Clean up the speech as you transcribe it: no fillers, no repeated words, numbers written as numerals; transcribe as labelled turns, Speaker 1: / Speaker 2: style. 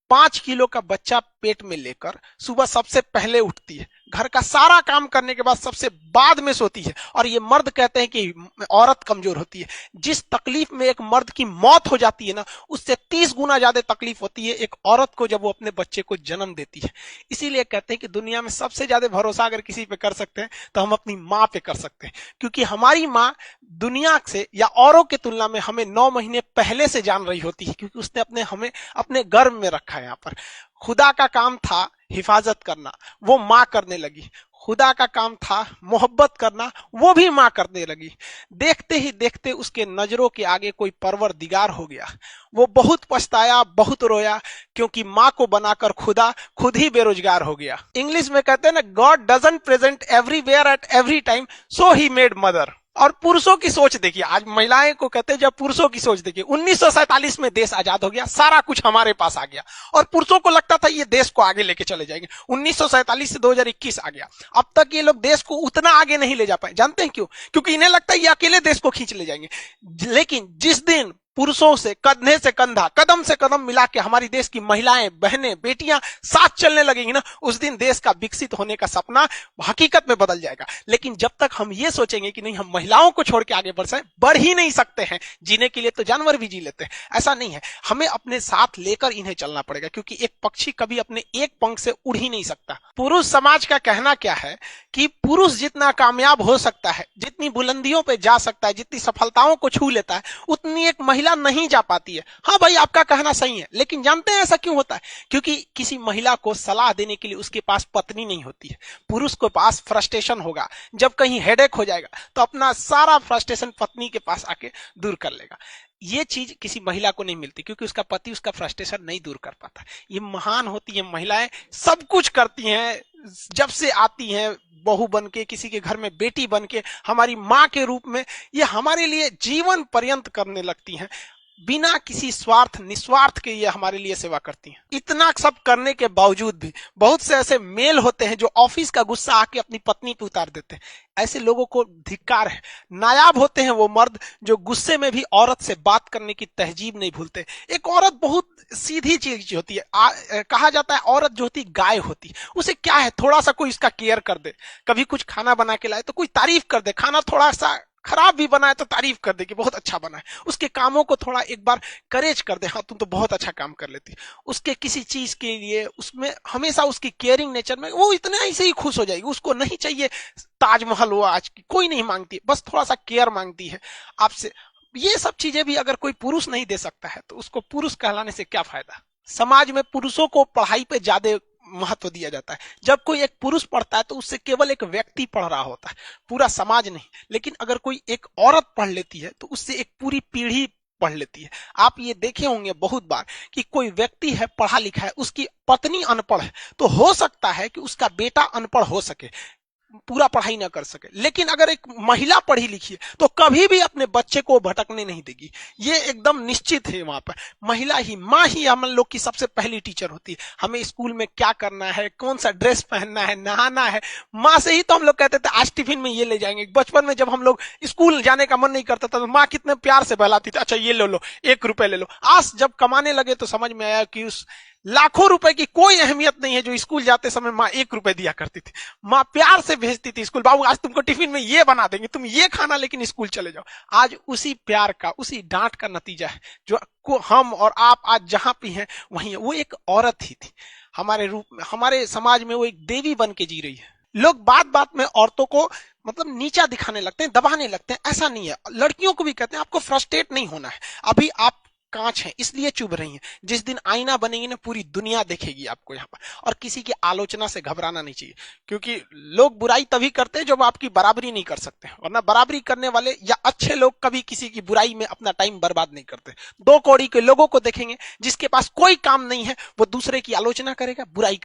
Speaker 1: 5 kilo का बच्चा पेट में लेकर सुबह सबसे पहले उठती है, घर का सारा काम करने के बाद सबसे बाद में सोती है, और ये मर्द कहते हैं कि औरत कमजोर होती है। जिस तकलीफ में एक मर्द की मौत हो जाती है ना, उससे 30 गुना ज्यादा तकलीफ होती है एक औरत को जब वो अपने बच्चे को जन्म देती है। इसीलिए कहते हैं कि दुनिया में सबसे ज्यादा भरोसा अगर किसी पे कर सकते हैं तो हम अपनी माँ पे कर सकते हैं, क्योंकि हमारी माँ दुनिया से या औरों की तुलना में हमें 9 महीने पहले से जान रही होती है, क्योंकि उसने हमें अपने गर्भ में रखा है। यहाँ पर खुदा का काम था हिफाजत करना, वो माँ करने लगी। खुदा का काम था मोहब्बत करना, वो भी माँ करने लगी। देखते ही देखते उसके नजरों के आगे कोई परवरदिगार हो गया। वो बहुत पछताया, बहुत रोया, क्योंकि माँ को बनाकर खुदा खुद ही बेरोजगार हो गया। इंग्लिश में कहते हैं ना, God doesn't present everywhere at every time, so he made mother. और पुरुषों की सोच देखिए, आज महिलाएं को कहते हैं, जब पुरुषों की सोच देखिए, 1947 में देश आजाद हो गया, सारा कुछ हमारे पास आ गया, और पुरुषों को लगता था ये देश को आगे लेके चले जाएंगे। 1947 से 2021 आ गया, अब तक ये लोग देश को उतना आगे नहीं ले जा पाए। जानते हैं क्यों? क्योंकि इन्हें लगता है ये अकेले देश को खींच ले जाएंगे। लेकिन जिस दिन पुरुषों से कंधे से कंधा, कदम से कदम मिला के हमारी देश की महिलाएं, बहनें, बेटियां साथ चलने लगेंगी ना, उस दिन देश का विकसित होने का सपना हकीकत में बदल जाएगा। लेकिन जब तक हम ये सोचेंगे कि नहीं, हम महिलाओं को छोड़ के आगे बढ़ ही नहीं सकते हैं, जीने के लिए तो जानवर भी जी लेते हैं, ऐसा नहीं है। हमें अपने साथ लेकर इन्हें चलना पड़ेगा, क्योंकि एक पक्षी कभी अपने एक पंख से उड़ ही नहीं सकता। पुरुष समाज का कहना क्या है कि पुरुष जितना कामयाब हो सकता है, जितनी बुलंदियों पे जा सकता है, जितनी सफलताओं को छू लेता है, उतनी एक महिला नहीं जा पाती है। हाँ भाई, आपका कहना सही है, लेकिन जानते हैं ऐसा क्यों होता है? क्योंकि किसी महिला को सलाह देने के लिए उसके पास पत्नी नहीं होती है। पुरुष के पास फ्रस्ट्रेशन होगा, जब कहीं हेडेक हो जाएगा तो अपना सारा फ्रस्ट्रेशन पत्नी के पास आके दूर कर लेगा। ये चीज किसी महिला को नहीं मिलती, क्योंकि उसका पति उसका फ्रस्ट्रेशन नहीं दूर कर पाता। ये महान होती है महिलाएं, सब कुछ करती हैं। जब से आती हैं बहू बन के, किसी के घर में बेटी बन के, हमारी माँ के रूप में, ये हमारे लिए जीवन पर्यंत करने लगती हैं। बिना किसी स्वार्थ, निस्वार्थ के ये हमारे लिए सेवा करती हैं। इतना सब करने के बावजूद भी बहुत से ऐसे मेल होते हैं जो ऑफिस का गुस्सा आके अपनी पत्नी पे उतार देते हैं। ऐसे लोगों को धिक्कार है। नायाब होते हैं वो मर्द जो गुस्से में भी औरत से बात करने की तहजीब नहीं भूलते। एक औरत बहुत सीधी चीज होती है। कहा जाता है औरत जो होती गाय होती, उसे क्या है, थोड़ा सा कोई इसका केयर कर दे, कभी कुछ खाना बना के लाए तो कोई तारीफ कर दे, खाना थोड़ा सा खराब भी बनाए तो तारीफ कर दे कि बहुत अच्छा बना है, उसके कामों को थोड़ा एक बार करेज कर दे, हाँ तुम तो बहुत अच्छा काम कर लेती। उसके किसी चीज के लिए उसमें हमेशा उसकी केयरिंग नेचर में वो इतना ही से ही खुश हो जाएगी। उसको नहीं चाहिए ताजमहल वो आज की, कोई नहीं मांगती, बस थोड़ा सा केयर मांगती है आपसे। ये सब चीजें भी अगर कोई पुरुष नहीं दे सकता है तो उसको पुरुष कहलाने से क्या फायदा। समाज में पुरुषों को पढ़ाई पे ज्यादा महत्व दिया जाता है। जब कोई एक पुरुष पढ़ता है तो उससे केवल एक व्यक्ति पढ़ रहा होता है, पूरा समाज नहीं। लेकिन अगर कोई एक औरत पढ़ लेती है तो उससे एक पूरी पीढ़ी पढ़ लेती है। आप ये देखे होंगे बहुत बार कि कोई व्यक्ति है पढ़ा लिखा है, उसकी पत्नी अनपढ़ है, तो हो सकता है कि उसका बेटा अनपढ़ हो सके, पूरा पढ़ाई ना कर सके। लेकिन अगर एक महिला पढ़ी लिखी है तो कभी भी अपने बच्चे को भटकने नहीं देगी। ये एकदम निश्चित है। वहां पर महिला ही, माँ ही हम लोग की सबसे पहली टीचर होती है। हमें स्कूल में क्या करना है, कौन सा ड्रेस पहनना है, नहाना है, माँ से ही तो हम लोग कहते थे आज टिफिन में ये ले जाएंगे। बचपन में जब हम लोग स्कूल जाने का मन नहीं करता था तो माँ कितने प्यार से बहलाती थी, अच्छा ये ले लो, 1 रुपए ले लो। आज जब कमाने लगे तो समझ में आया कि उस लाखों रुपए की कोई अहमियत नहीं है जो स्कूल जाते समय माँ 1 रुपए दिया करती थी। माँ प्यार से भेजती थी स्कूल, बाबू आज तुमको टिफिन में ये बना देंगे, तुम ये खाना लेकिन स्कूल चले जाओ। आज उसी प्यार का, उसी डांट का नतीजा है जो को हम और आप आज जहां भी हैं वहीं है। वो एक औरत ही थी हमारे रूप में, हमारे समाज में वो एक देवी बन के जी रही है। लोग बात बात में औरतों को मतलब नीचा दिखाने लगते हैं, दबाने लगते हैं। ऐसा नहीं है। लड़कियों को भी कहते हैं आपको फ्रस्ट्रेट नहीं होना है, अभी आप कांच है इसलिए चुभ रही है। जिस दिन आईना बनेगी ना पूरी दुनिया देखेगी आपको यहाँ पर। और किसी की आलोचना से घबराना नहीं चाहिए, क्योंकि लोग बुराई तभी करते हैं जब आपकी बराबरी नहीं कर सकते, वरना बराबरी करने वाले या अच्छे लोग कभी किसी की बुराई में अपना टाइम बर्बाद नहीं करते। 2 कौड़ी के लोगों को देखेंगे जिसके पास कोई काम नहीं है वो दूसरे की आलोचना करेगा, बुराई